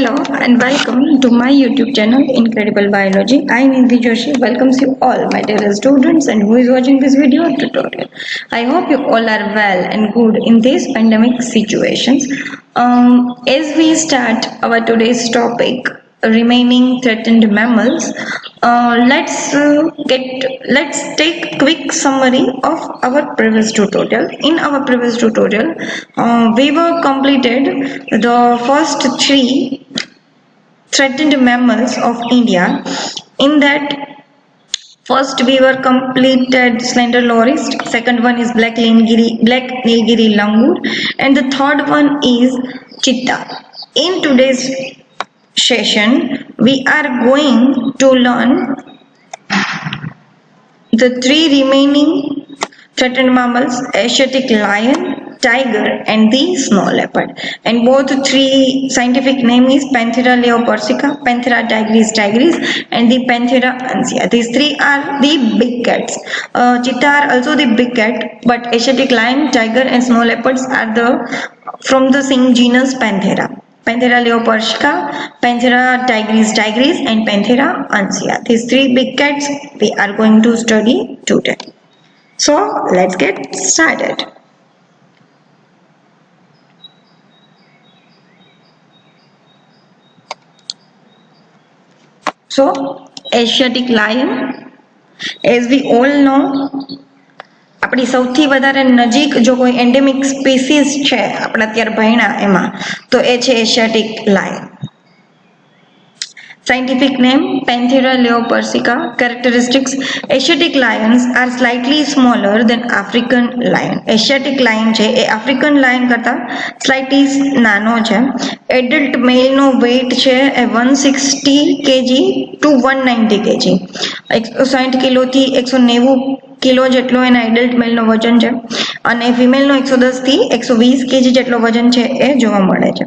Hello and welcome to my YouTube channel Incredible Biology. I Nidhi Joshi welcomes you all my dear students and who is watching this video tutorial. I hope you all are well and good in these pandemic situations. As we start our today's topic, remaining threatened mammals, let's take quick summary of our previous tutorial. In our previous tutorial, we were completed the first three threatened mammals of India. In that, first we were completed slender loris, second one is black Nilgiri langur, and the third one is cheetah. In today's session, we are going to learn the three remaining threatened mammals: Asiatic lion, tiger, and the snow leopard. And both three scientific name is Panthera leopersica, Panthera tigris, and the Panthera ansea. These three are the big cats. Cheetah are also the big cat, but Asiatic lion, tiger, and snow leopards are from the same genus Panthera. Panthera leopersica, Panthera tigris, and Panthera ansea. These three big cats we are going to study today. So let's get started. So Asiatic lion, as we all know, આપણી સૌથી વધારે નજીક જો કોઈ endemic species છે આપણે અત્યારે ભણ્યા એમાં તો એ છે Asiatic lion. Scientific name Panthera leopersica. Characteristics: Asiatic lions are slightly smaller than African lion. Asiatic lion છે એ African lion કરતા slightly નાનો છે. Adult male નો weight છે એ 160 kg to 190 kg. 160 કિલો થી 190 કિલો જેટલો એના એડલ્ટ મેલનો વજન છે અને ફિમેલનો 110 થી 120 kg જેટલો વજન છે એ જોવા મળે છે.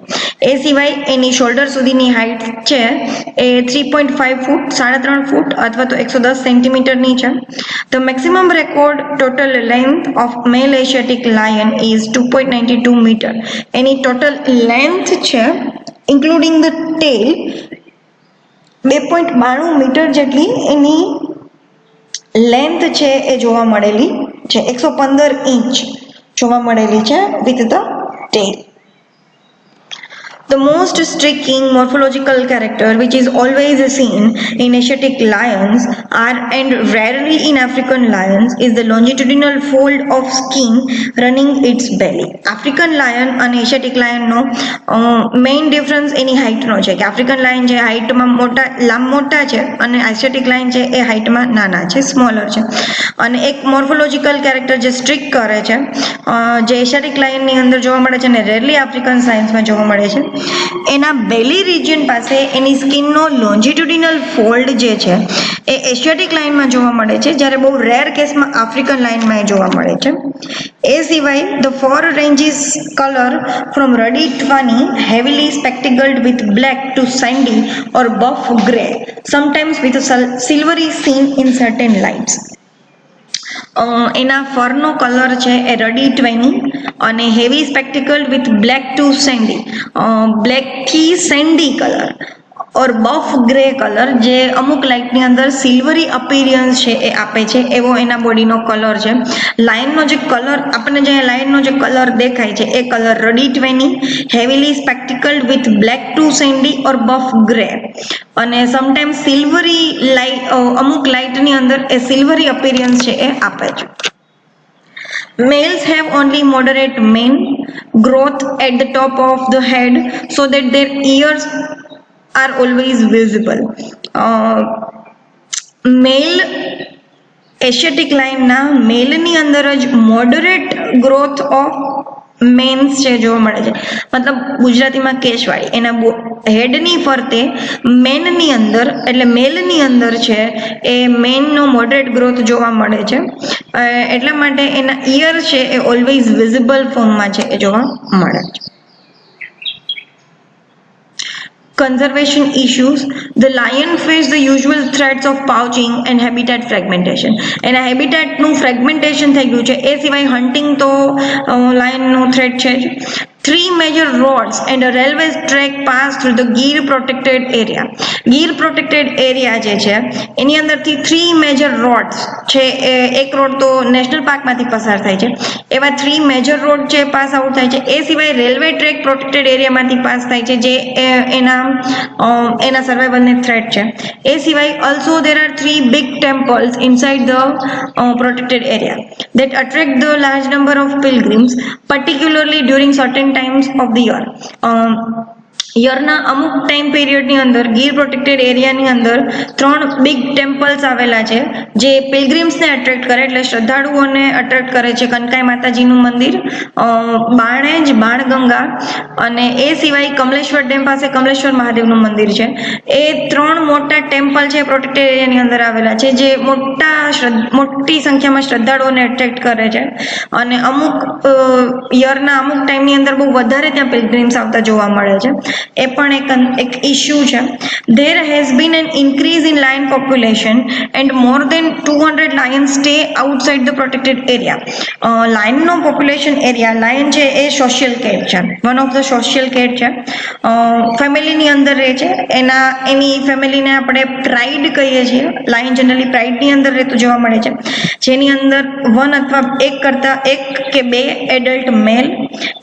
એ સિવાય એની શોલ્ડર સુધીની હાઈટ છે એ 3.5 ફૂટ 3.5 ફૂટ અથવા તો 110 સેન્ટીમીટરની છે. The maximum record total length of male Asiatic lion is 2.92 meter. Any total length છે including the tail 2.92 મીટર જેટલી એની લેન્થ છે એ જોવા મળેલી છે. 115 ઇંચ જોવા મળેલી છે with the tail. The most striking morphological character which is always seen in Asiatic lions and rarely in African lions is the longitudinal fold of skin running its belly. African lion and Asiatic lion no main difference any height નો છે કે African lion છે height માં મોટા છે અને Asiatic lion છે એ height માં નાના છે, smaller છે. અને એક morphological character જે સ્ટ્રિક કરે છે જે Asiatic lion ની અંદર જોવા મળે છે અને rarely African lions માં જોવા મળે છે, એના બેલી રિજિયન પાસે એની સ્કિનનો લોન્જિટ્યુડિનલ ફોલ્ડ જે છે એ એશિયાટિક લાઇનમાં જોવા મળે છે, જ્યારે બહુ રેર કેસમાં આફ્રિકન લાઇનમાં એ જોવા મળે છે. એ સિવાય the fur ranges colour from ruddy tawny heavily spectacled with black to sandy or buff grey, sometimes with silvery sheen in certain lights. એના ફરનો કલર છે એ રડી ટ્વેની અને heavy spectacle with black to sandy, black થી sandy colour or buff grey colour જે અમુક લાઇટની અંદર સિલ્વરી અપીરિયન્સ છે એ આપે છે એવો એના બોડીનો કલર છે. લાઇનનો જે કલર આપણને જે લાઇનનો જે કલર દેખાય છે એ colour ruddy tawny, heavily spectacled with black to sandy or buff grey અને સમટાઈમ સિલ્વરી લાઇટ, અમુક લાઇટની અંદર એ સિલ્વરી અપીરિયન્સ છે એ આપે છે. Males have only moderate mane growth at the top of the head so that their ears are always visible. Male Asiatic lion ના મેલની અંદર જ મોડરેટ ગ્રોથ ઓફ મેન્સ છે જોવા મળે છે, મતલબ ગુજરાતીમાં કેશવાળી એના હેડની ફરતે મેનની અંદર એટલે મેલની અંદર છે એ મેનનો મોડરેટ ગ્રોથ જોવા મળે છે, એટલા માટે એના ઇયર છે એ ઓલવેઝ વિઝિબલ ફોર્મમાં છે એ જોવા મળે છે. Conservation issues: the lion face the usual threats of poaching and habitat fragmentation. એના હેબિટેટનું ફ્રેગમેન્ટેશન થઈ ગયું છે, એ સિવાય હન્ટિંગ તો લાયનનો થ્રેટ છે જ. three major roads and a railway track pass through the Gir protected area. Gir protected area જે છે એની અંદરથી three major roads છે, એક રોડ તો નેશનલ પાર્કમાંથી પસાર થાય છે, એવા three major road છે પાસ આઉટ થાય છે. એ સિવાય રેલવે ટ્રેક પ્રોટેક્ટેડ એરિયામાંથી પાસ થાય છે, જે એના સર્વાઈવલને થ્રેટ છે. એ સિવાય also there are three big temples inside the protected area that attract the large number of pilgrims, particularly during certain times of the year. યરના અમુક ટાઈમ પીરિયડની અંદર ગીર પ્રોટેક્ટેડ એરિયાની અંદર ત્રણ બિગ ટેમ્પલ્સ આવેલા છે જે પિલગ્રીમ્સને અટ્રેક્ટ કરે, એટલે શ્રદ્ધાળુઓને અટ્રેક્ટ કરે છે. કનકાઈ માતાજીનું મંદિર, બાણેજ, બાણગંગા અને એ સિવાય કમલેશ્વર ડેમ પાસે કમલેશ્વર મહાદેવનું મંદિર છે. એ ત્રણ મોટા ટેમ્પલ છે પ્રોટેક્ટેડ એરિયાની અંદર આવેલા છે, જે મોટી સંખ્યામાં શ્રદ્ધાળુઓને અટ્રેક્ટ કરે છે. અને અમુક યરના અમુક ટાઈમની અંદર બહુ વધારે ત્યાં પિલગ્રીમ્સ આવતા જોવા મળે છે. એ પણ એક ઇશ્યુ છે. There has been an increase in lion population and more than 200 lions stay outside the protected area. Lion no population area, lion છે એ social cat છે, one of the social cat છે, ફેમિલીની અંદર રહે છે. એની ફેમિલીને આપણે પ્રાઇડ કહીએ છીએ. લાયન જનરલી પ્રાઇડની અંદર રહેતું જોવા મળે છે, જેની અંદર વન અથવા એક કે બે એડલ્ટ મેલ,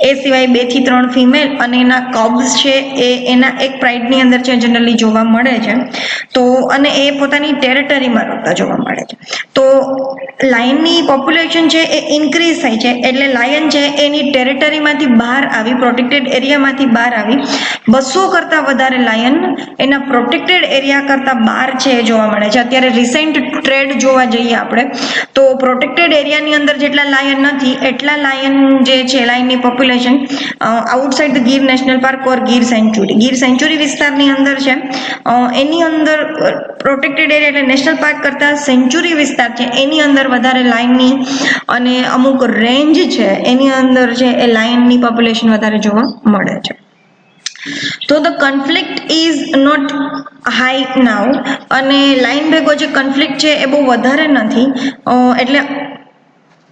એ સિવાય 2 થી 3 ફિમેલ અને એના કબ્સ છે એ એના એક પ્રાઇડની અંદર છે જનરલી જોવા મળે છે. તો અને એ પોતાની ટેરેટરીમાં રહેતા જોવા મળે છે. તો લાયનની પોપ્યુલેશન છે એ ઇન્ક્રીઝ થાય છે, એટલે લાયન છે એની ટેરેટરીમાંથી બહાર આવી, પ્રોટેક્ટેડ એરિયામાંથી બહાર આવી 200 કરતાં વધારે લાયન એના પ્રોટેક્ટેડ એરિયા કરતાં બહાર છે એ જોવા મળે છે. અત્યારે રિસેન્ટ ટ્રેડ જોવા જઈએ આપણે તો પ્રોટેક્ટેડ એરિયાની અંદર જેટલા લાયન નથી એટલા લાયન જે છે, લાયનની population outside the Gir national park or Gir sanctuary, Gir sanctuary વિસ્તારની અંદર છે. એની અંદર પ્રોટેક્ટેડ એરિયા એટલે નેશનલ પાર્ક કરતાં સેન્ચુરી વિસ્તાર છે એની અંદર વધારે લાયનની અને અમુક રેન્જ છે એની અંદર છે એ લાયનની પોપ્યુલેશન વધારે જોવા મળે છે. તો the conflict is not high now, અને લાયન ભેગો જે કન્ફ્લિક્ટ છે એ બહુ વધારે નથી. એટલે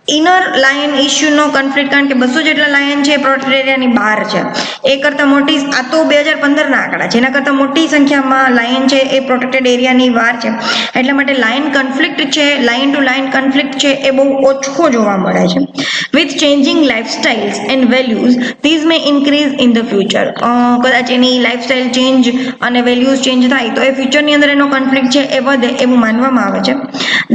ઇનર લાયન ઇશ્યુનો કન્ફ્લિક્ટ, કારણ કે 200 જેટલા લાયન છે પ્રોટેક્ટેડ એરિયાની બહાર છે, એ કરતાં મોટી, આ તો 2015ના આંકડા છે, એના કરતાં મોટી સંખ્યામાં લાયન છે એ પ્રોટેક્ટેડ એરિયાની બહાર છે. એટલા માટે લાયન કન્ફ્લિક્ટ છે, લાયન ટુ લાયન કન્ફ્લિક્ટ છે એ બહુ ઓછો જોવા મળે છે. With changing lifestyles and values these may increase in the future. કદાચ એની લાઇફસ્ટાઇલ ચેન્જ અને વેલ્યુઝ ચેન્જ થાય તો એ ફ્યુચરની અંદર એનો કન્ફ્લિક્ટ છે એ વધે એવું માનવામાં આવે છે.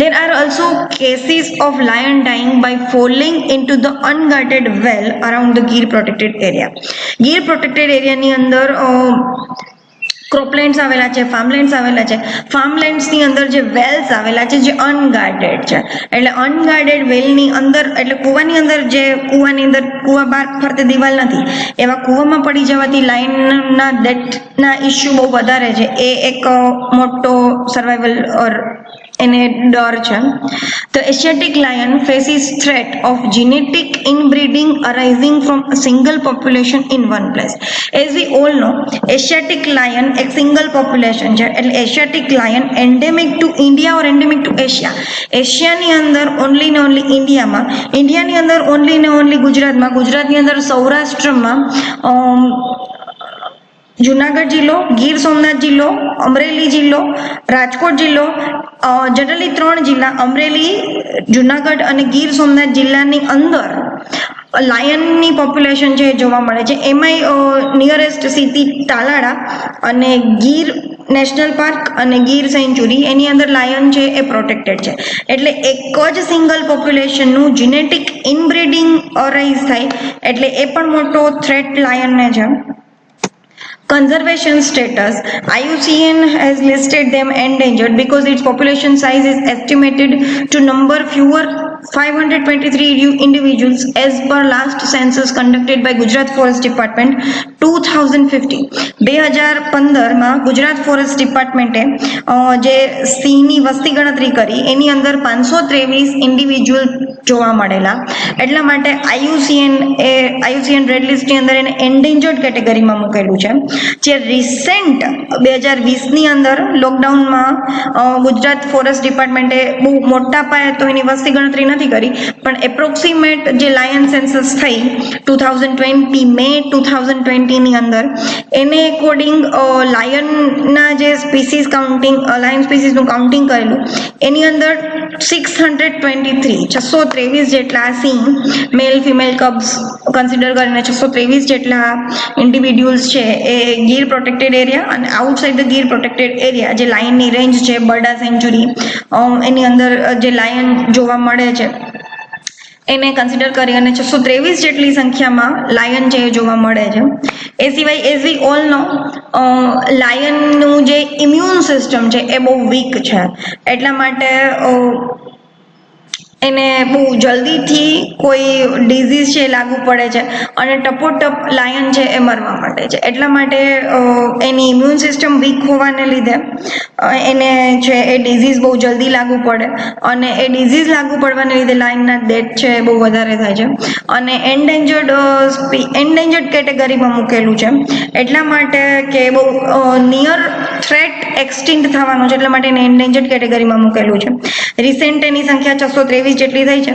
There are also cases of lion dying by falling into the unguarded well around the Gir protected area. Gir protected area ની અંદર ક્રોપલેન્ડ્સ આવેલા છે, ફાર્મલેન્ડ્સ આવેલા છે. ફાર્મલેન્ડ્સની અંદર જે વેલ્સ આવેલા છે જે અનગાર્ડેડ છે, એટલે અનગાર્ડેડ વેલની અંદર, એટલે કૂવાની અંદર જે કૂવાની અંદર કૂવા બહાર ફરતે દિવાલ નથી એવા કૂવામાં પડી જવાથી લાયનના ડેથના ઇશ્યુ બહુ વધારે છે. એ એક મોટો સર્વાઈવલ ઓર એને ડર છે. The Asiatic lion faces threat of genetic inbreeding arising from a single population in one place. As we all know, Asiatic lion એક સિંગલ પોપ્યુલેશન છે, એટલે Asiatic lion endemic to India or endemic to Asia. એશિયાની અંદર only ને only ઇન્ડિયામાં, ઇન્ડિયાની અંદર only ને ઓનલી ગુજરાતમાં, ગુજરાતની અંદર સૌરાષ્ટ્રમાં, જુનાગઢ જિલ્લો, ગીર સોમનાથ જિલ્લો, અમરેલી જિલ્લો, રાજકોટ જિલ્લો, જનરલી 3 જિલ્લા અમરેલી, જુનાગઢ અને ગીર સોમનાથ જિલ્લાની અંદર લાયનની પોપ્યુલેશન છે જોવા મળે છે. એમાંય નિયરેસ્ટ સિટી તાલાળા અને ગીર નેશનલ પાર્ક અને ગીર સેન્ચુરી એની અંદર લાયન છે એ પ્રોટેક્ટેડ છે. એટલે એક જ સિંગલ પોપ્યુલેશનનું જીનેટિક ઇનબ્રીડિંગ અરાઇઝ થાય એટલે એ પણ મોટો થ્રેટ લાયનને છે. Conservation status, IUCN has listed them endangered because its population size is estimated to number fewer 523 individuals as per last census conducted by Gujarat Forest Department 2015. 2015માં ગુજરાત ફોરેસ્ટ ડિપાર્ટમેન્ટે જે સિંહની વસ્તી ગણતરી કરી એની અંદર 523 ઇન્ડિવિજ્યુઅલ જોવા મળેલા, એટલા માટે આઈયુસીએન રેડ લિસ્ટની અંદર એને એન્ડેન્જર્ડ કેટેગરીમાં મૂકેલું છે. જે રિસેન્ટ 2020ની અંદર લોકડાઉનમાં ગુજરાત ફોરેસ્ટ ડિપાર્ટમેન્ટે બહુ મોટા પાયે તો એની વસ્તી ગણતરી નથી કરી, પણ એપ્રોક્સિમેટ જે લાયન સેન્સસ થઈ 2020 મે 2020ની અંદર, એને એકોર્ડિંગ લાયનના જે સ્પીસીસ કાઉન્ટિંગ, લાયન સ્પીસીસનું કાઉન્ટિંગ કરેલું, એની અંદર 623 જેટલા સિંહ મેલ ફિમેલ કબ્સ કન્સિડર કરીને 623 જેટલા ઇન્ડિવિડ્યુઅલ્સ છે એ ગીર પ્રોટેક્ટેડ એરિયા અને outside the Gir protected area, જે લાયનની રેન્જ છે બરડા સેન્ચુરી, એની અંદર જે લાયન જોવા મળે છે એને કન્સિડર કરી અને 623 જેટલી સંખ્યામાં લાયન છે એ જોવા મળે છે. એ સિવાય એઝ વી ઓલ નો લાયનનું જે ઇમ્યુન સિસ્ટમ છે એ બહુ વીક છે, એટલા માટે એને બહુ જલ્દીથી કોઈ ડિઝીઝ છે લાગુ પડે છે અને ટપોટપ લાયન છે એ મરવા માંડે છે. એટલા માટે એની ઇમ્યુન સિસ્ટમ વીક હોવાને લીધે એને છે એ ડિઝીઝ બહુ જલ્દી લાગુ પડે અને એ ડિઝીઝ લાગુ પડવાને લીધે લાયનના ડેથ છે એ બહુ વધારે થાય છે અને એન્ડેન્જર્ડ કેટેગરીમાં મૂકેલું છે, એટલા માટે કે બહુ નિયર થ્રેટ એક્સટિંક્ટ થવાનું છે, એટલા માટે એને એન્ડેન્જર્ડ કેટેગરીમાં મૂકેલું છે. રિસેન્ટ એની સંખ્યા 623 જેટલી થઈ છે.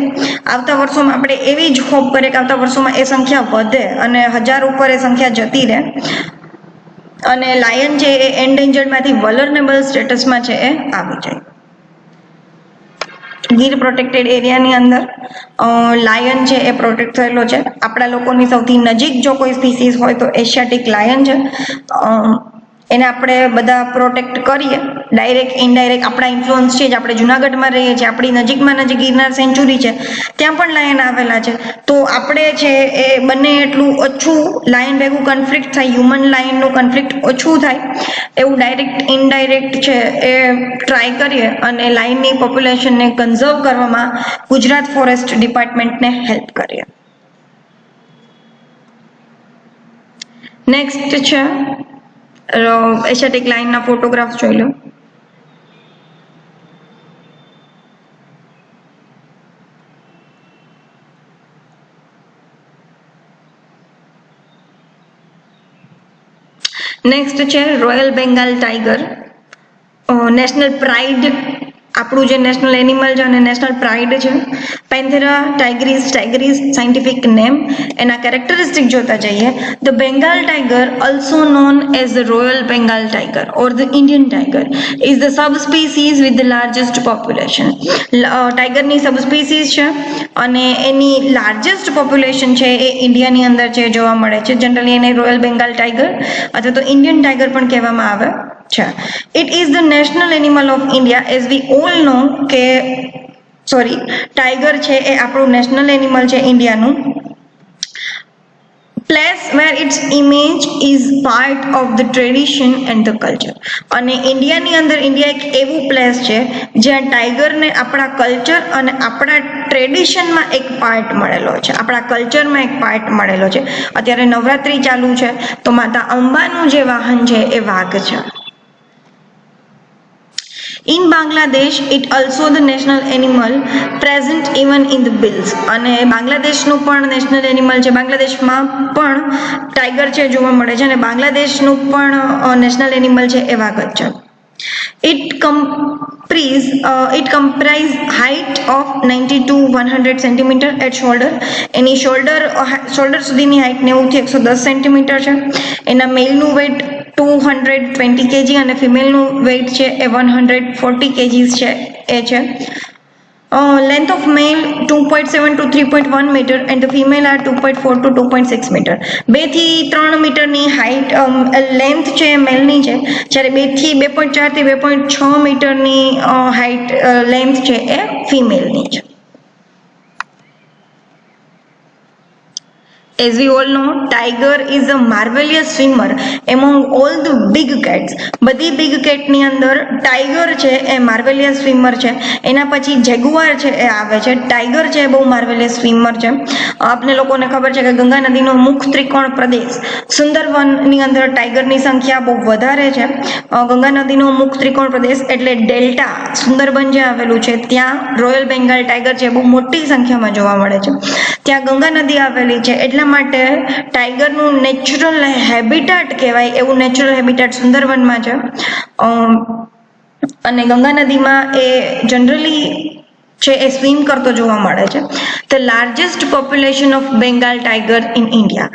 આવતા વર્ષોમાં આપણે એવી જ હોપ કરીએ કે આવતા વર્ષોમાં એ સંખ્યા વધે અને 1000 ઉપર એ સંખ્યા જતી રહે અને લાયન છે એ એન્ડેન્જર્ડમાંથી વલરનેબલ સ્ટેટસમાં છે એ આવી જાય. ગીર પ્રોટેક્ટેડ એરિયાની અંદર લાયન છે એ પ્રોટેક્ટ થયેલો છે. આપણા લોકોની સૌથી નજીક જો કોઈ સ્પીસીસ હોય તો એશિયાટિક લાયન છે. એને આપણે બધા પ્રોટેક્ટ કરીએ, ડાયરેક્ટ ઇનડાયરેક્ટ આપણા ઇન્ફ્લુઅન્સ છે, આપણે જુનાગઢમાં રહીએ છીએ, આપણી નજીકમાં નજીક ગિરનાર સેન્ચુરી છે, ત્યાં પણ લાયન આવેલા છે, તો આપણે છે એ બંને એટલું ઓછું લાયન ભેગું કન્ફ્લિક્ટ થાય, હ્યુમન લાયનનું કન્ફ્લિક્ટ ઓછું થાય એવું ડાયરેક્ટ ઇનડાયરેક્ટ છે એ ટ્રાય કરીએ અને લાયનની પોપ્યુલેશનને કન્ઝર્વ કરવામાં ગુજરાત ફોરેસ્ટ ડિપાર્ટમેન્ટને હેલ્પ કરીએ. નેક્સ્ટ છે એશિયાટિક લાયનના ફોટોગ્રાફ્સ જોઈ લો. નેક્સ્ટ છે royal Bengal tiger, national pride, આપણું જે નેશનલ એનિમલ છે અને નેશનલ પ્રાઇડ છે. Panthera tigris scientific name. એના કેરેક્ટરિસ્ટિક જોતા જઈએ, the Bengal tiger also known as the royal Bengal tiger or the Indian tiger is the subspecies with the largest population. ટાઈગરની subspecies છે અને એની લાર્જેસ્ટ પોપ્યુલેશન છે એ ઇન્ડિયાની અંદર છે જોવા મળે છે. જનરલી એને રોયલ બેંગાલ ટાઈગર અથવા તો ઇન્ડિયન ટાઈગર પણ કહેવામાં આવે છે. It is the national animal of India as we all know કે ટાઈગર છે એ આપણું નેશનલ એનિમલ છે ઇન્ડિયાનું. Place where its image is part of the tradition and the culture. અને ઇન્ડિયાની અંદર ઇન્ડિયા એક એવું પ્લેસ છે જ્યાં ટાઈગરને આપણા કલ્ચર અને આપણા ટ્રેડિશનમાં એક પાર્ટ મળેલો છે, આપણા કલ્ચરમાં એક પાર્ટ મળેલો છે. અત્યારે નવરાત્રી ચાલુ છે તો માતા અંબાનું જે વાહન છે એ વાઘ છે. In Bangladesh, it also the national animal present even in the bills. અને બાંગ્લાદેશનું પણ નેશનલ એનિમલ છે, બાંગ્લાદેશમાં પણ ટાઈગર છે જોવા મળે છે અને બાંગ્લાદેશનું પણ નેશનલ એનિમલ છે એ વાઘ જ છે. It comprise height of 90 to 100 centimeter at shoulder. Any shoulder સુધીની હાઇટ 90 થી 110 સેન્ટીમીટર છે. એના મેલનું વેઇટ 220 kg અને ફિમેલનું વેઇટ છે એ 140 kg છે એ છે. Length of male 2.7 to 3.1 meter and the female are 2.4 to 2.6 meter. 2 થી 3 મીટરની હાઇટ લેન્થ છે મેલની છે, જ્યારે 2 થી 2.4 થી 2.6 મીટરની હાઇટ લેન્થ છે એ ફિમેલની છે. As we all know, tiger is a marvelous swimmer among all the big cats. બધી big cat ની અંદર tiger છે એ marvelous swimmer છે. એના પછી jaguar છે એ આવે છે. tiger છે એ બહુ marvelous swimmer છે. આપને લોકોને ખબર છે કે ગંગા નદીનો મુખ ત્રિકોણ પ્રદેશ સુંદરવન ની અંદર tiger ની સંખ્યા બહુ વધારે છે. ગંગા નદીનો મુખ ત્રિકોણ પ્રદેશ એટલે ડેલ્ટા સુંદરબન જે આવેલું છે ત્યાં રોયલ બેંગાલ ટાઈગર છે બહુ મોટી સંખ્યામાં જોવા મળે છે. ત્યાં ગંગા નદી આવેલી છે એટલા માટે ટાઈગરનું નેચરલ હેબિટાટ કહેવાય એવું નેચરલ હેબિટાટ સુંદરવનમાં છે. અને ગંગા નદીમાં એ જનરલી છે એ સ્વિમ કરતો જોવા મળે છે. The largest population of Bengal tiger in India.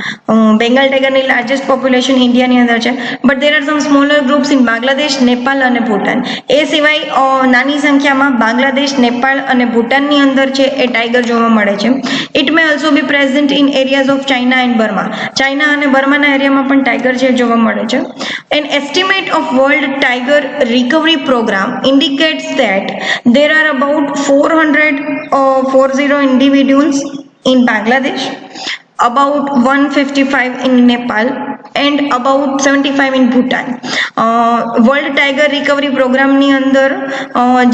Bengal ટાઈગરની લાર્જેસ્ટ પોપ્યુલેશન ઇન્ડિયાની અંદર છે. But there are some smaller groups in Bangladesh, Nepal અને ભૂટાન. એ સિવાય નાની સંખ્યામાં બાંગ્લાદેશ, નેપાળ અને ભૂટાનની અંદર છે એ ટાઈગર જોવા મળે છે. It may also B present in areas of China and Burma. China અને બર્માના એરિયામાં પણ ટાઈગર છે જોવા મળે છે. An estimate of World Tiger Recovery Program indicates that there are about 440 individuals in Bangladesh, about 155 in Nepal, and about 75 in Bhutan. World tiger recovery પ્રોગ્રામની અંદર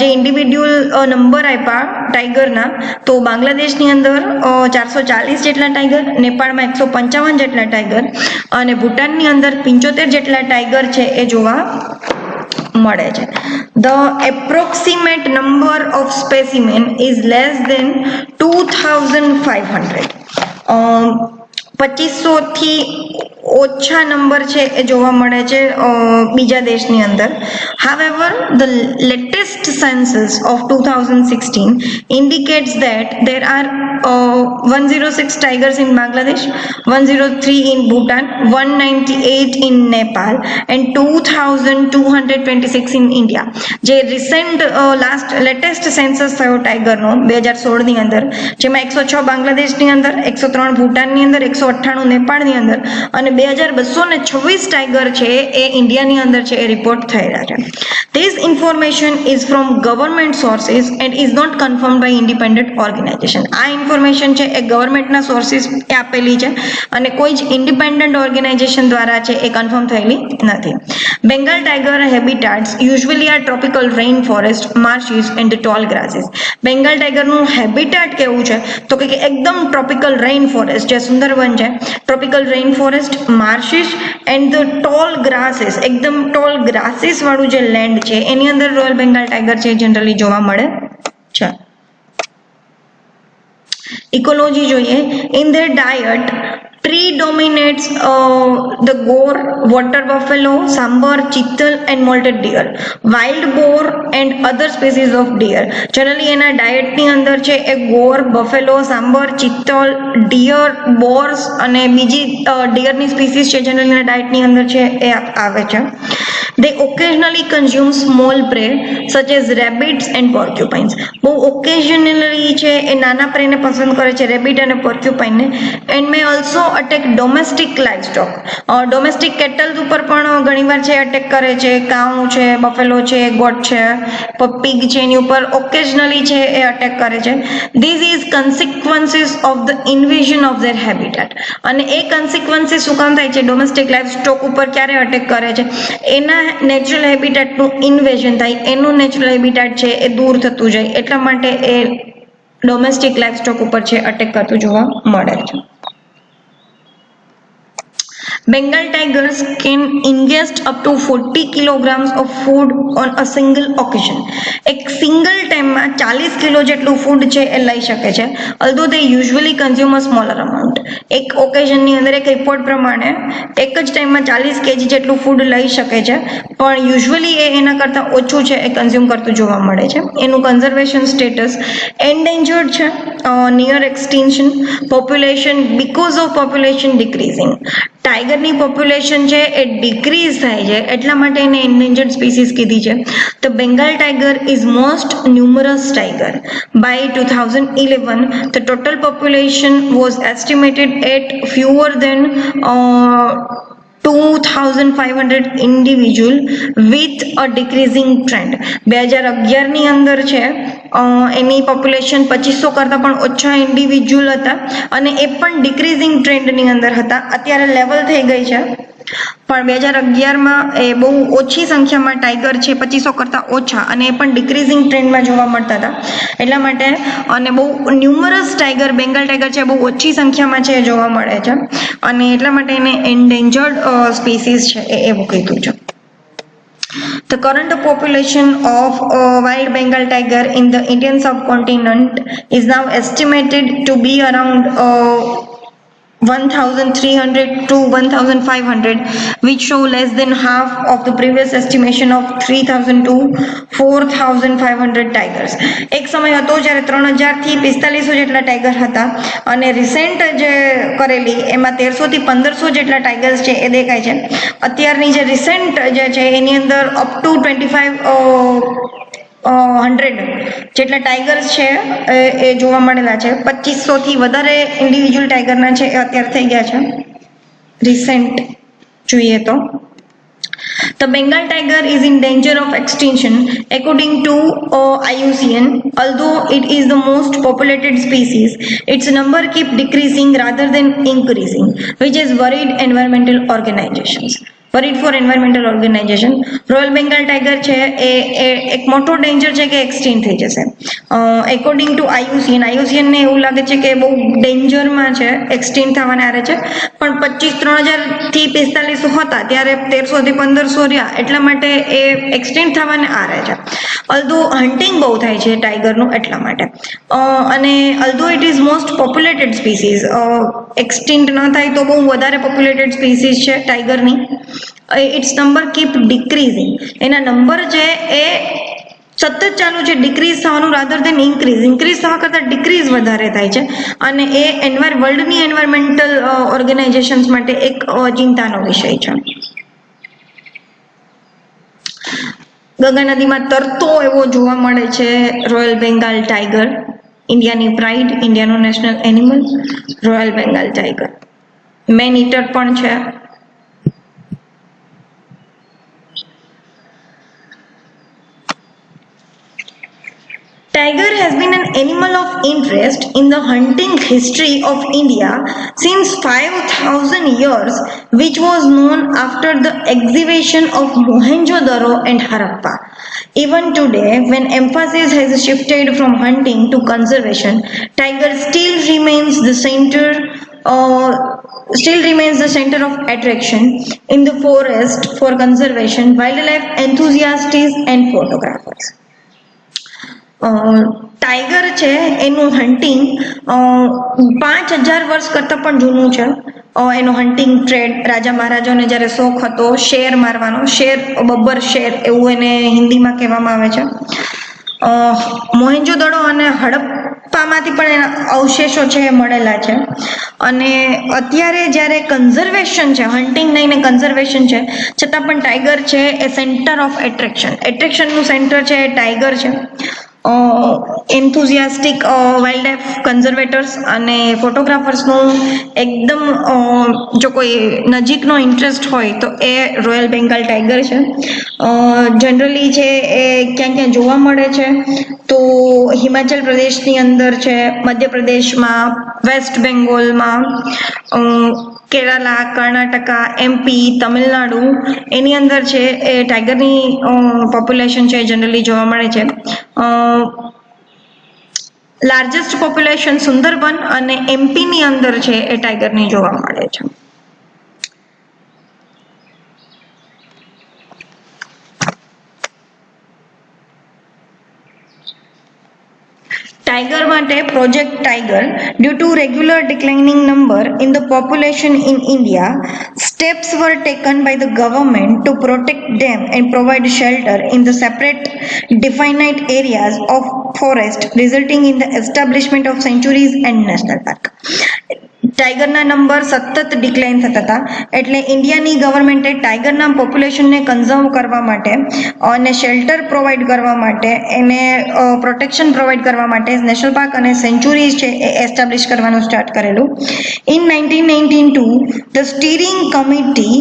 જે ઇન્ડિવિડ્યુઅલ નંબર આપ્યા ટાઈગરના તો બાંગ્લાદેશની અંદર 440 જેટલા ટાઈગર, નેપાળમાં 155 જેટલા ટાઈગર અને ભૂટાનની અંદર 75 જેટલા ટાઈગર છે એ જોવા મળે છે. The approximate number of specimen is less than 2500. 2500 થી ઓછા નંબર છે એ જોવા મળે છે બીજા દેશની અંદર. However, the latest census of 2016 indicates that there are 106 tigers in Bangladesh, 103 in Bhutan, 198 in Nepal and 2226 in India. જે રિસેન્ટ લેટેસ્ટ સેન્સસ થયો ટાઈગરનો 2016 ની અંદર જેમાં 106 બાંગ્લાદેશની અંદર, 103 ભૂટાનની અંદર, 198 નેપાળની અંદર અને 2226 ટાઈગર છે એ ઇન્ડિયાની અંદર છે એ રિપોર્ટ થયેલા છે. This information is from government sources and is not confirmed by independent organization. આ ઇન્ફોર્મેશન છે એ ગવર્મેન્ટના સોર્સિસ આપેલી છે અને કોઈ જ ઇન્ડિપેન્ડન્ટ ઓર્ગેનાઇઝેશન દ્વારા છે એ કન્ફર્મ થયેલી નથી. Bengal tiger habitats usually are tropical rain forest, marshes and tall grasses. Bengal ટાઈગરનું હેબિટાટ કેવું છે તો કે એકદમ ટ્રોપિકલ રેઇન ફોરેસ્ટ જે સુંદરવન છે, tropical rain forest, marshes and the tall grasses, એકદમ ટોલ ગ્રાસીસ વાળું જે લેન્ડ છે એની અંદર રોયલ બેંગાલ ટાઈગર છે જનરલી જોવા મળે છે. ઇકોલોજી જોઈએ. In their diet predominates the Gor, water buffalo, sambar, chital and molted deer, wild boar and other species of deer. Generally એના ડાયટની અંદર છે એ ગોર, બફેલો, સાંબર, ચિત્તલ, ડિયર, બોર્સ અને બીજી ડિયરની સ્પીસીસ છે જનરલી એના ડાયટની અંદર છે એ આવે છે. They occasionally consume small prey such as rabbits and porcupines. બહુ occasionally છે એ નાના પ્રેને પસંદ કરે છે, રેબિટ અને પોર્ક્યુપાઇન ને. And may also attack domestic livestock. Domestic cattle ઉપર પણ ઘણીવાર છે અટેક કરે છે. કાઉ છે, બફેલો છે, ગોટ છે, પીગ છે એની ઉપર ઓકેઝનલી છે એ અટેક કરે છે. This is consequences of the invasion of their habitat. અને એ કન્સિક્વન્સીસ શું કામ થાય છે ડોમેસ્ટિક લાઇવસ્ટોક ઉપર ક્યારે અટેક કરે છે એના નેચરલ હેબિટાટનું ઇન્વેઝન થાય, એનું નેચરલ હેબિટાટ છે એ દૂર થતું જાય એટલા માટે એ ડોમેસ્ટિક લાઇવસ્ટોક ઉપર છે અટેક કરતું જોવા મળે છે. Bengal tigers can ingest up to 40 kilograms of food on a single occasion. એક સિંગલ ટાઈમમાં 40 કિલો જેટલું ફૂડ છે એ લઈ શકે છે. although they usually consume a smaller amount. એક ઓકેઝનની અંદર એક રિપોર્ટ પ્રમાણે એક જ ટાઈમમાં 40 કેજી જેટલું ફૂડ લઈ શકે છે પણ યુઝ્યુઅલી એ એના કરતાં ઓછું છે એ કન્ઝ્યુમ કરતું જોવા મળે છે. એનું કન્ઝર્વેશન સ્ટેટસ એન્ડેન્જર્ડ છે, near extinction, population because of population decreasing. ટાઈગરની પોપ્યુલેશન છે એ ડિક્રીઝ થાય છે એટલા માટે એને એન્ડેન્જર્ડ સ્પીસીસ કીધી છે. The Bengal tiger is most numerous tiger. By 2011 the total population was estimated at fewer than 2500 individual with a decreasing trend. 2011 ની અંદર છે એની પોપ્યુલેશન 2500 કરતાં પણ ઓછા ઇન્ડિવિજ્યુઅલ હતા અને એ પણ ડિક્રીઝિંગ ટ્રેન્ડની અંદર હતા. અત્યારે લેવલ થઈ ગઈ છે પણ 2011માં એ બહુ ઓછી સંખ્યામાં ટાઈગર છે, 2500 કરતાં ઓછા, અને એ પણ ડિક્રીઝિંગ ટ્રેન્ડમાં જોવા મળતા હતા. એટલા માટે અને બહુ ન્યુમરસ ટાઈગર, બેંગાલ ટાઈગર છે, બહુ ઓછી સંખ્યામાં છે જોવા મળે છે અને એટલા માટે એને એન્ડેન્જર્ડ સ્પીસીસ છે એવું કીધું છે. The current population of wild Bengal tiger in the Indian subcontinent is now estimated to be around 1,300 to 1,500, which show less than half of the previous estimation of 3,000 to 4,500 tigers. એક સમય હતો જ્યારે 3,000 થી 4500 જેટલા ટાઈગર હતા અને recent જે કરેલી એમાં 1300 થી 1500 જેટલા ટાઈગર્સ છે એ દેખાય છે. અત્યારની જે રિસેન્ટ જે છે એની અંદર અપ ટુ 2500 જેટલા ટાઈગર્સ છે એ જોવા મળેલા છે. 2500 થી વધારે ઇન્ડિવિજ્યુઅલ ટાઈગરના છે એ અત્યારે થઈ ગયા છે રિસેન્ટ જોઈએ તો. The Bengal tiger is in danger of extinction according to IUCN. Although it is the most populated species, its number keep decreasing rather than increasing, which is worried environmental organizations. Worried for environmental organization. Royal Bengal tiger છે એ એક મોટો danger છે કે એક્સટિન્ક્ટ થઈ જશે. According to IUCN ને એવું લાગે છે કે બહુ ડેન્જરમાં છે, એક્સટિન્ક્ટ થવાને આરે છે. પણ 3000 થી 4500 હતા ત્યારે 1300 થી 1500 રહ્યા, એટલા માટે એ એક્સટિન્ક્ટ થવાને આરે છે. અલ્ધો હન્ટિંગ બહુ થાય છે ટાઈગરનું એટલા માટે. અને although it is most populated species, extinct ન થાય તો બહુ વધારે પોપ્યુલેટેડ સ્પીસીસ છે ટાઈગરની. ઇટ્સ નંબર કીપ ડિક્રીઝિંગ, એના નંબર છે એ સતત ચાલુ છે ડિક્રીઝ થવાનું રાધર દેન ઇન્ક્રીઝ થવા કરતાં ડિક્રીઝ વધારે થાય છે અને એ વર્લ્ડની એન્વાયરમેન્ટલ ઓર્ગેનાઇઝેશન્સ માટે એક ચિંતાનો વિષય છે. ગંગા નદીમાં તરતો એવો જોવા મળે છે રોયલ બેંગાલ ટાઈગર. ઇન્ડિયાની પ્રાઇડ, ઇન્ડિયાનો national animal royal Bengal tiger. Man eater પણ છે. Tiger has been an animal of interest in the hunting history of India since 5,000 years, which was known after the excavation of Mohenjo-daro and Harappa. Even today, when emphasis has shifted from hunting to conservation, tiger still remains the center of attraction in the forest for conservation, wildlife enthusiasts and photographers. Tiger છે એનું hunting 5000 વર્ષ કરતાં પણ જૂનું છે. એનો hunting trade, રાજા મહારાજાઓને જ્યારે શોખ હતો શેર મારવાનો, શેર બબ્બર શેર એવું એને હિન્દીમાં કહેવામાં આવે છે. મોહેન્જો-દડો અને હડપ્પામાંથી પણ એના અવશેષો છે એ મળેલા છે. અને અત્યારે જ્યારે કન્ઝર્વેશન છે, હન્ટિંગ નહીં ને કન્ઝર્વેશન છે, છતાં પણ ટાઈગર છે એ સેન્ટર ઓફ એટ્રેક્શનનું સેન્ટર છે એ ટાઈગર છે. એન્થુઝિયાસ્ટિક વાઇલ્ડલાઇફ કન્ઝર્વેટર્સ અને ફોટોગ્રાફર્સનું એકદમ જો કોઈ નજીકનો ઇન્ટરેસ્ટ હોય તો એ રોયલ બેંગાલ ટાઈગર છે. જનરલી છે એ ક્યાં ક્યાં જોવા મળે છે તો હિમાચલ પ્રદેશની અંદર છે, મધ્યપ્રદેશમાં, વેસ્ટ બેંગોલમાં, કેરાલા, કર્ણાટકા, એમપી, તમિલનાડુ એની અંદર છે એ ટાઈગરની પોપ્યુલેશન છે જનરલી જોવા મળે છે. લાર્જેસ્ટ પોપ્યુલેશન સુંદરબન અને એમપીની અંદર છે એ ટાઈગરની જોવા મળે છે. Tiger માટે Project Tiger, due to regular declining number in the population in India, steps were taken by the government to protect them and provide shelter in the separate definite areas of forest, resulting in the establishment of sanctuaries and national park. ટાઈગરના number સતત decline થતા હતા, એટલે ઇન્ડિયાની ગવર્મેન્ટે ટાઈગરના પોપ્યુલેશનને conserve કરવા માટે અને શેલ્ટર પ્રોવાઈડ કરવા માટે, એને પ્રોટેક્શન પ્રોવાઈડ કરવા માટે નેશનલ પાર્ક અને સેન્ચુરીઝ છે એ એસ્ટાબ્લિશ કરવાનું સ્ટાર્ટ કરેલું. In 1992 the steering committee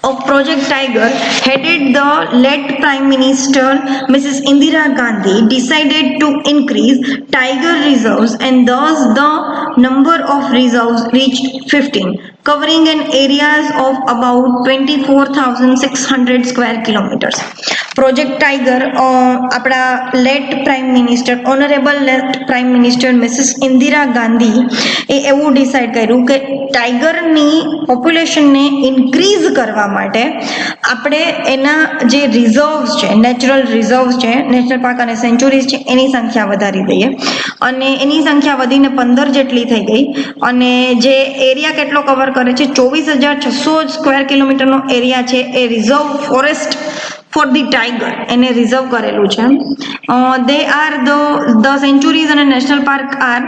of Project Tiger, headed the late Prime Minister Mrs. Indira Gandhi, decided to increase tiger reserves, and thus the number of reserves reached 15, covering an areas of about 24,600 square kilometers. Project Tiger, આપણા late prime minister, honourable late prime minister Mrs Indira Gandhi એ એવું decide કર્યું કે ટાઈગરની પોપ્યુલેશનને increase કરવા માટે આપણે એના જે રિઝર્વ્સ છે, નેચરલ રિઝર્વ્સ છે, નેશનલ પાર્ક અને સેન્ચુરીઝ છે, એની સંખ્યા વધારી દઈએ. અને એની સંખ્યા વધીને 15 જેટલી થઈ ગઈ. અને જે એરિયા કેટલો કવર કરે છે, 24,600 સ્ક્વેર કિલોમીટરનો એરિયા છે એ reserve forest for the tiger એને રિઝર્વ કરેલું છે. દે આર ધ સેન્ચુરીઝ અને national park are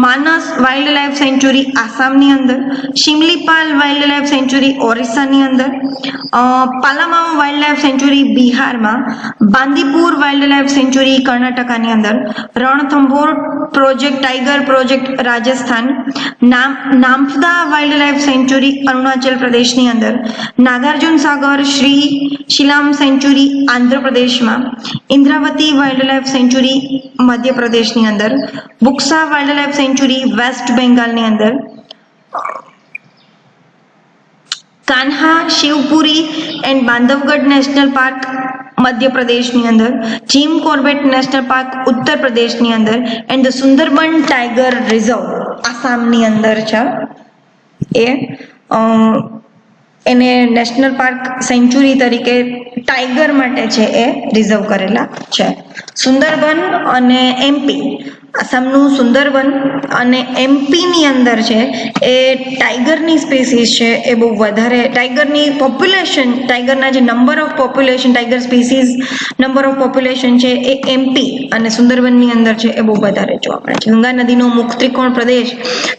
Manas wildlife sanctuary આસામની અંદર, શિમલીપાલ વાઇલ્ડ લાઈફ સેન્ચુરી ઓરિસ્સાની અંદર, પાલામાઉ વાઇલ્ડ લાઈફ સેન્ચુરી બિહારમાં, બાંદીપુર વાઇલ્ડ લાઈફ સેન્ચુરી કર્ણાટકાની અંદર, Ranthambore project tiger project Rajasthan, નામફદા વાઇલ્ડ લાઈફ સેન્ચુરી અરુણાચલ પ્રદેશની અંદર, નાગાર્જુન સાગર શ્રી શિલામ સેન્ચુરી આંધ્રપ્રદેશમાં, ઇન્દ્રાવતી વાઇલ્ડ લાઈફ સેન્ચુરી મધ્યપ્રદેશની અંદર, બુક્સા વાઇલ્ડ લાઈફ સેન્ચુરી વેસ્ટ બેંગાલની અંદર, Kanha Shivpuri and Bandhavgarh national park મધ્યપ્રદેશની અંદર, Jim Corbett national park Uttar પ્રદેશની અંદર, and the Sundarban tiger reserve આસામની અંદર છે. એને નેશનલ પાર્ક સેન્ચુરી તરીકે ટાઈગર માટે છે એ રિઝર્વ કરેલા છે. સુંદરબન અને એમપી, આસામનું સુંદરબન અને એમપીની અંદર છે એ ટાઈગરની સ્પીસીસ છે એ બહુ વધારે, ટાઈગરની પોપ્યુલેશન, ટાઈગરના જે number of population, tiger species number of population છે એ એમપી અને સુંદરબનની અંદર છે એ બહુ વધારે જોવા મળે છે. ગંગા નદીનો મુખ ત્રિકોણ પ્રદેશ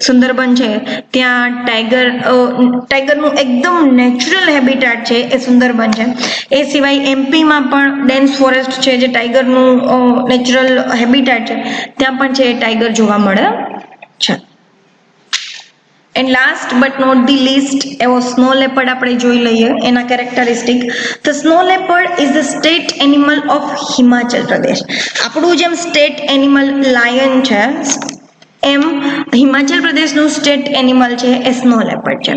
સુંદરબન છે, ત્યાં ટાઈગરનું એકદમ નેચરલ હેબિટાટ છે એ સુંદરબન છે. એ સિવાય એમપીમાં પણ ડેન્સ ફોરેસ્ટ છે જે ટાઈગરનું નેચરલ હેબિટાટ છે, ત્યાં પણ છે એ ટાઈગર જોવા મળે છે. And last but not the least એવો સ્નો લેપર્ડ આપણે જોઈ લઈએ એના characteristic. The snow leopard is the state animal of Himachal Pradesh. આપણું જેમ સ્ટેટ એનિમલ લાયન છે એમ હિમાચલ પ્રદેશનું સ્ટેટ એનિમલ છે એ સ્નો લેપર્ડ છે.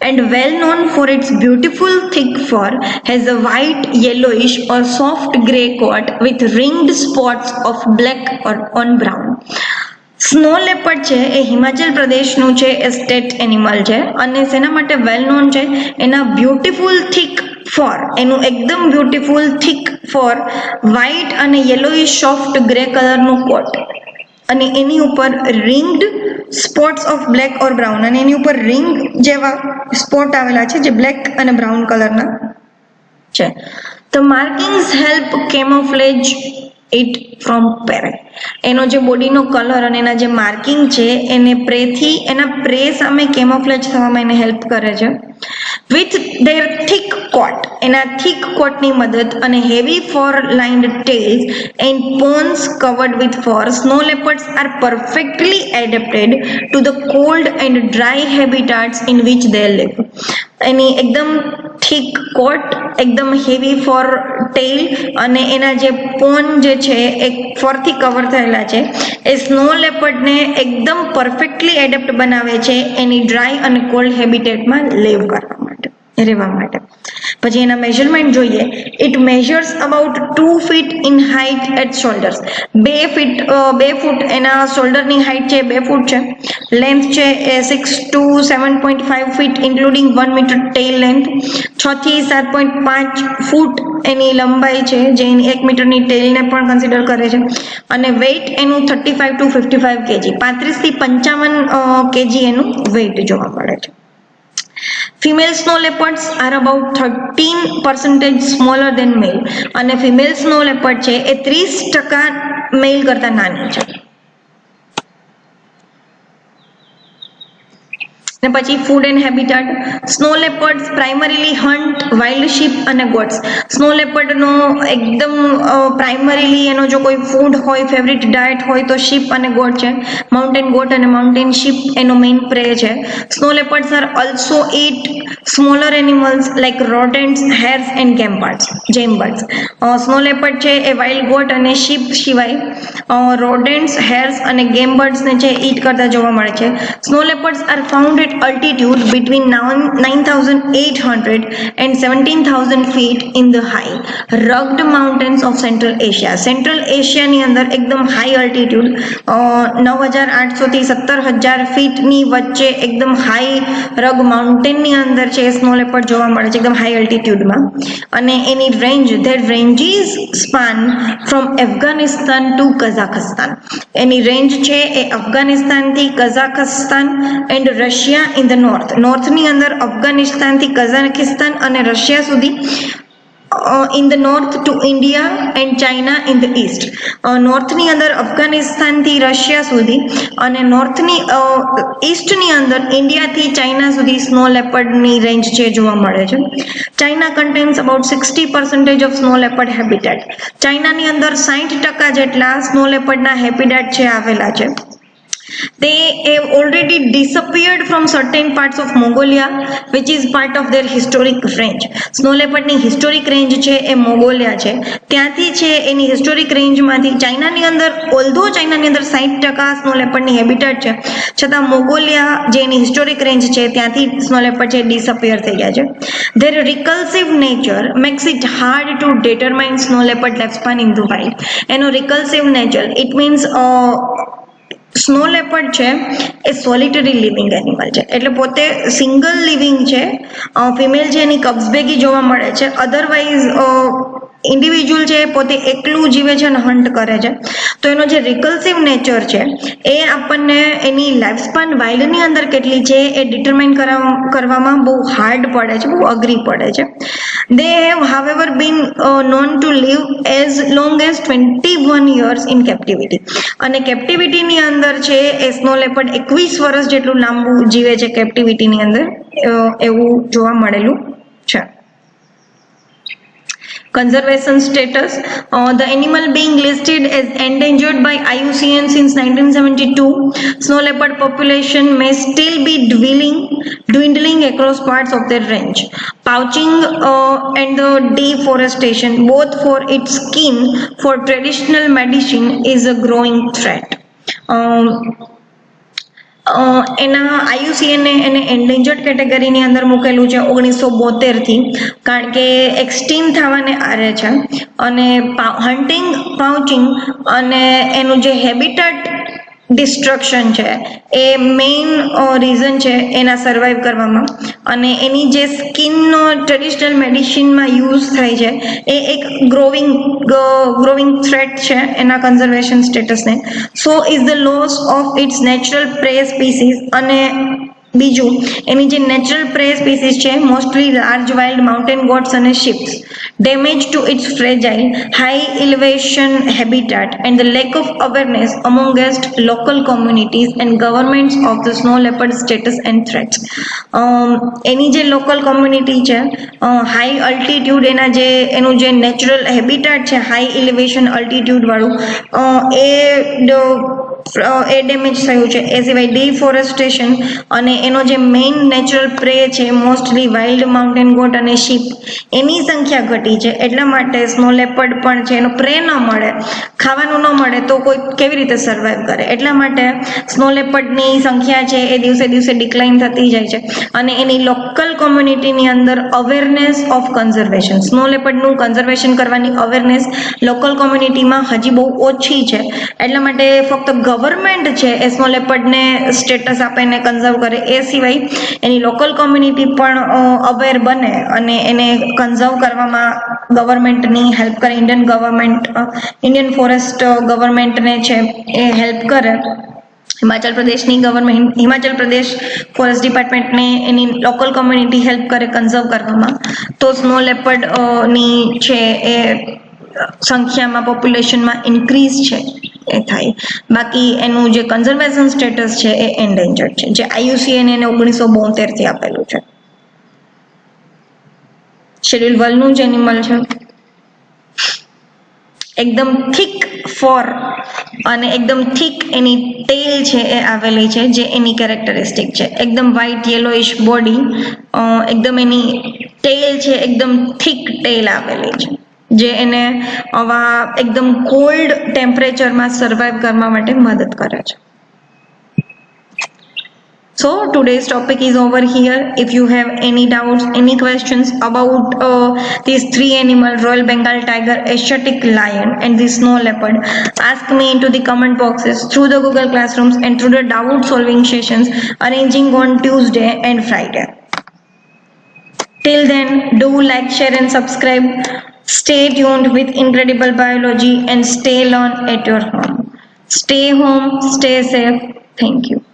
And well known for its beautiful thick fur, has a white yellowish or soft grey coat with ringed spots of black or on brown. Snow leopard છે એ હિમાચલ પ્રદેશનું છે એ state animal છે અને શેના માટે well known છે, એના beautiful thick ફર, એનું એકદમ બ્યુટીફુલ થિક ફર, વ્હાઇટ અને યેલોઇશ સોફ્ટ ગ્રે કલરનું કોટ અને એની ઉપર ringed spots of black or brown, અને એની ઉપર રિંગ જેવા સ્પોટ આવેલા છે જે બ્લેક અને બ્રાઉન કલરના છે. The markings help camouflage it from prey. એનો જે બોડીનો કલર અને એના જે માર્કિંગ છે એને પ્રેથી, એના પ્રે સામે કેમોફ્લેજ થવામાં એને હેલ્પ કરે છે. વિથ ધેર થિક કોટ, એના થિક કોટની મદદ અને heavy fur lined tails and paws covered with fur, snow leopards are perfectly adapted to the cold and dry habitats in which they live. એની એકદમ થિક કોટ, એકદમ હેવી ફોર ટેલ અને એના જે પોન જે છે એ ફરથી કવર થયેલા છે એ સ્નો લેપર્ડને એકદમ પરફેક્ટલી એડેપ્ટ બનાવે છે એની ડ્રાય અને કોલ્ડ હેબિટેટમાં લીવ કરવા માટે, રહેવા માટે. પછી એના મેઝરમેન્ટ જોઈએ. It measures about 2 feet in height at shoulders. 2 foot એના શોલ્ડરની હાઇટ છે 2 ફૂટ છે. લેન્થ છે એ 6 to 7.5 feet including 1 meter tail length. 6 થી 7.5 ફૂટ એની લંબાઈ છે જે એની 1 મીટરની ટેલને પણ કન્સિડર કરે છે. અને વેઇટ એનું 35 to 55 kg, 35 થી 55 kg એનું વેઇટ જોવા મળે છે. Female snow leopards are about 13% smaller than male, અને ફિમેલ સ્નો લેપર્ડ છે એ 30% મેલ કરતા નાની છે. ને પછી food and habitat. Snow leopards primarily hunt wild sheep અને ગોટ્સ. સ્નો લેપર્ડનો એકદમ પ્રાઇમરીલી એનો જો કોઈ ફૂડ હોય, ફેવરિટ ડાયટ હોય તો શીપ અને ગોટ છે. માઉન્ટેન ગોટ અને માઉન્ટેન શીપ એનો મેઇન પ્રે છે. Snow leopards are also eat smaller animals like rodents, hares and game birds. Snow leopard છે એ વાઇલ્ડ ગોટ અને શીપ સિવાય રોડેન્ટ્સ, હેર્સ અને ગેમ બર્ડ્સને છે ઈટ કરતા જોવા મળે છે. Snow leopards are found at altitude between 9,800 and 17,000 feet in the high rugged mountains of Central Asia. Central એશિયાની અંદર એકદમ હાઈ અલ્ટિટ્યુડ 9,800 થી 17,000 ફીટની વચ્ચે એકદમ હાઈ રગ માઉન્ટેનની અંદર છે સ્નો લેપર્ડ જોવા મળે છે એકદમ હાઈ અલ્ટિટ્યુડમાં. અને એની ranges span from Afghanistan to Kazakhstan. એની રેન્જ છે એ અફઘાનિસ્તાનથી Kazakhstan and Russia in the નોર્થની અંદર અફઘાનિસ્તાનથી કઝાખસ્તાન અને રશિયા સુધી, in the north to India and China in the east. નોર્થની અંદર અફઘાનિસ્તાનથી રશિયા સુધી અને નોર્થની ઈસ્ટની અંદર ઇન્ડિયાથી ચાઇના સુધી સ્નો લેપર્ડની રેન્જ છે જોવા મળે છે. China contains about 60% of snow leopard habitat. ચાઇનાની અંદર 60% જેટલા સ્નો લેપર્ડના હેબિટેટ છે આવેલા છે. They have already disappeared from certain parts of Mongolia, which is part of their historic range. Snow લેપર્ડની હિસ્ટોરિક રેન્જ છે એ મોગોલિયા છે, ત્યાંથી છે એની હિસ્ટોરિક રેન્જમાંથી ચાઇનાની અંદર, ઓલ્ધો ચાઇનાની અંદર 60% સ્નો લેપર્ડની હેબિટેટ છે, છતાં મોગોલિયા જે એની હિસ્ટોરિક રેન્જ છે ત્યાંથી સ્નો લેપર્ડ છે ડિસઅપિયર થઈ ગયા છે. Their recursive nature makes it hard to determine snow leopard lifespan in the wild. એનો recursive nature, it means snow leopard છે એ સોલિટરી લિવિંગ એનિમલ છે, એટલે પોતે સિંગલ લિવિંગ છે. ફિમેલ છે એની કબ્સ ભેગી જોવા મળે છે, અધરવાઇઝ ઇન્ડિવિજ્યુઅલ છે પોતે એકલું જીવે છે અને હન્ટ કરે છે. તો એનો જે રિકલ્સિવ નેચર છે એ આપણને એની લાઈફસ્પાન વાઇલ્ડની અંદર કેટલી છે એ ડિટરમાઇન કરવામાં બહુ હાર્ડ પડે છે, બહુ અઘરી પડે છે. They have however been known to live as long as 21 years in captivity. અને કેપ્ટિવિટીની અંદર છે એ સ્નો લેપર્ડ 21 વર્ષ જેટલું લાંબુ જીવે છે કેપ્ટિવિટીની અંદર, એવું જોવા મળેલું છે. Conservation status. The animal being listed as endangered by IUCN since 1972, snow leopard population may still be dwindling across parts of their range. Poaching and the deforestation, both for its skin for traditional medicine, is a growing threat. એના આયુસીએને એને endangered કેટેગરીની અંદર મૂકેલું છે 1972થી, કારણ કે એક્સટીમ થવાને આરે છે. અને હન્ટિંગ, પાઉચિંગ અને એનું જે હેબિટેટ ડિસ્ટ્રક્શન છે એ મેઇન રીઝન છે એના સર્વાઈવ કરવામાં. અને એની જે સ્કિનનો ટ્રેડિશનલ મેડિસિનમાં યુઝ થાય છે એ એક ગ્રોવિંગ થ્રેટ છે એના કન્ઝર્વેશન સ્ટેટસને. So is the loss of its natural prey species. અને બીજું એની જે નેચરલ પ્રે સ્પીસીસ છે mostly large wild mountain goats અને sheeps, damage to its fragile high elevation habitat and the lack of awareness amongst local communities and governments of the snow leopard status and threats. એની જે local community છે, high altitude એનું જે natural habitat છે high elevation altitude વાળું, એ damage થયું છે. એ સિવાય ડિફોરેસ્ટેશન અને એનો જે મેઇન નેચરલ પ્રે છે મોસ્ટલી વાઇલ્ડ માઉન્ટેન ગોટ અને શીપ, એની સંખ્યા ઘટી છે. એટલા માટે સ્નો લેપર્ડ પણ છે એનો પ્રે ન મળે, ખાવાનું ન મળે તો કોઈ કેવી રીતે સર્વાઈવ કરે. એટલા માટે સ્નો લેપર્ડની સંખ્યા છે એ દિવસે દિવસે ડિક્લાઇન થતી જાય છે. અને એની લોકલ કોમ્યુનિટીની અંદર અવેરનેસ ઓફ કન્ઝર્વેશન, સ્નો લેપર્ડનું કન્ઝર્વેશન કરવાની અવેરનેસ લોકલ કોમ્યુનિટીમાં હજી બહુ ઓછી છે. એટલા માટે ફક્ત ગવર્મેન્ટ છે એ સ્નો લેપર્ડને સ્ટેટસ આપે ને કન્ઝર્વ કરે, એ સિવાય એની લોકલ કોમ્યુનિટી પણ અવેર બને અને એને કન્ઝર્વ કરવામાં ગવર્મેન્ટની હેલ્પ કરે. ઇન્ડિયન ફોરેસ્ટ ગવર્મેન્ટને છે એ હેલ્પ કરે. હિમાચલ પ્રદેશ ફોરેસ્ટ ડિપાર્ટમેન્ટને એની લોકલ કોમ્યુનિટી હેલ્પ કરે કન્ઝર્વ કરવામાં, તો સ્નો લેપર્ડ ની છે એ સંખ્યામાં પોપ્યુલેશનમાં ઇન્ક્રીઝ છે એ થાય. બાકી એનું જે કન્ઝર્વેશન સ્ટેટસ છે એ એન્ડેન્જર્ડ છે, જે IUCN એને 1972 થી આપેલું છે. શેડ્યુલ 1 નું જ એનિમલ છે. એકદમ થીક ફોર અને એકદમ થીક એની ટેલ છે એ આવેલી છે, જે એની કેરેક્ટરિસ્ટિક છે. એકદમ વ્હાઇટ યેલોઇશ બોડી, એકદમ એની ટેલ છે એકદમ થીક ટેલ આવેલી છે, જે એને આવા એકદમ કોલ્ડ ટેમ્પરેચરમાં સર્વાઈવ કરવા માટે મદદ કરે છે. So today's topic is over here. If you have any doubts, any questions about these three animals, Royal Bengal tiger, Asiatic lion and the snow leopard, ask me into the comment boxes through the Google Classrooms and through the doubt solving sessions arranging on Tuesday and Friday. Till then, do like, share and subscribe. Stay tuned with Incredible Biology and stay learn at your home. Stay home, stay safe. Thank you.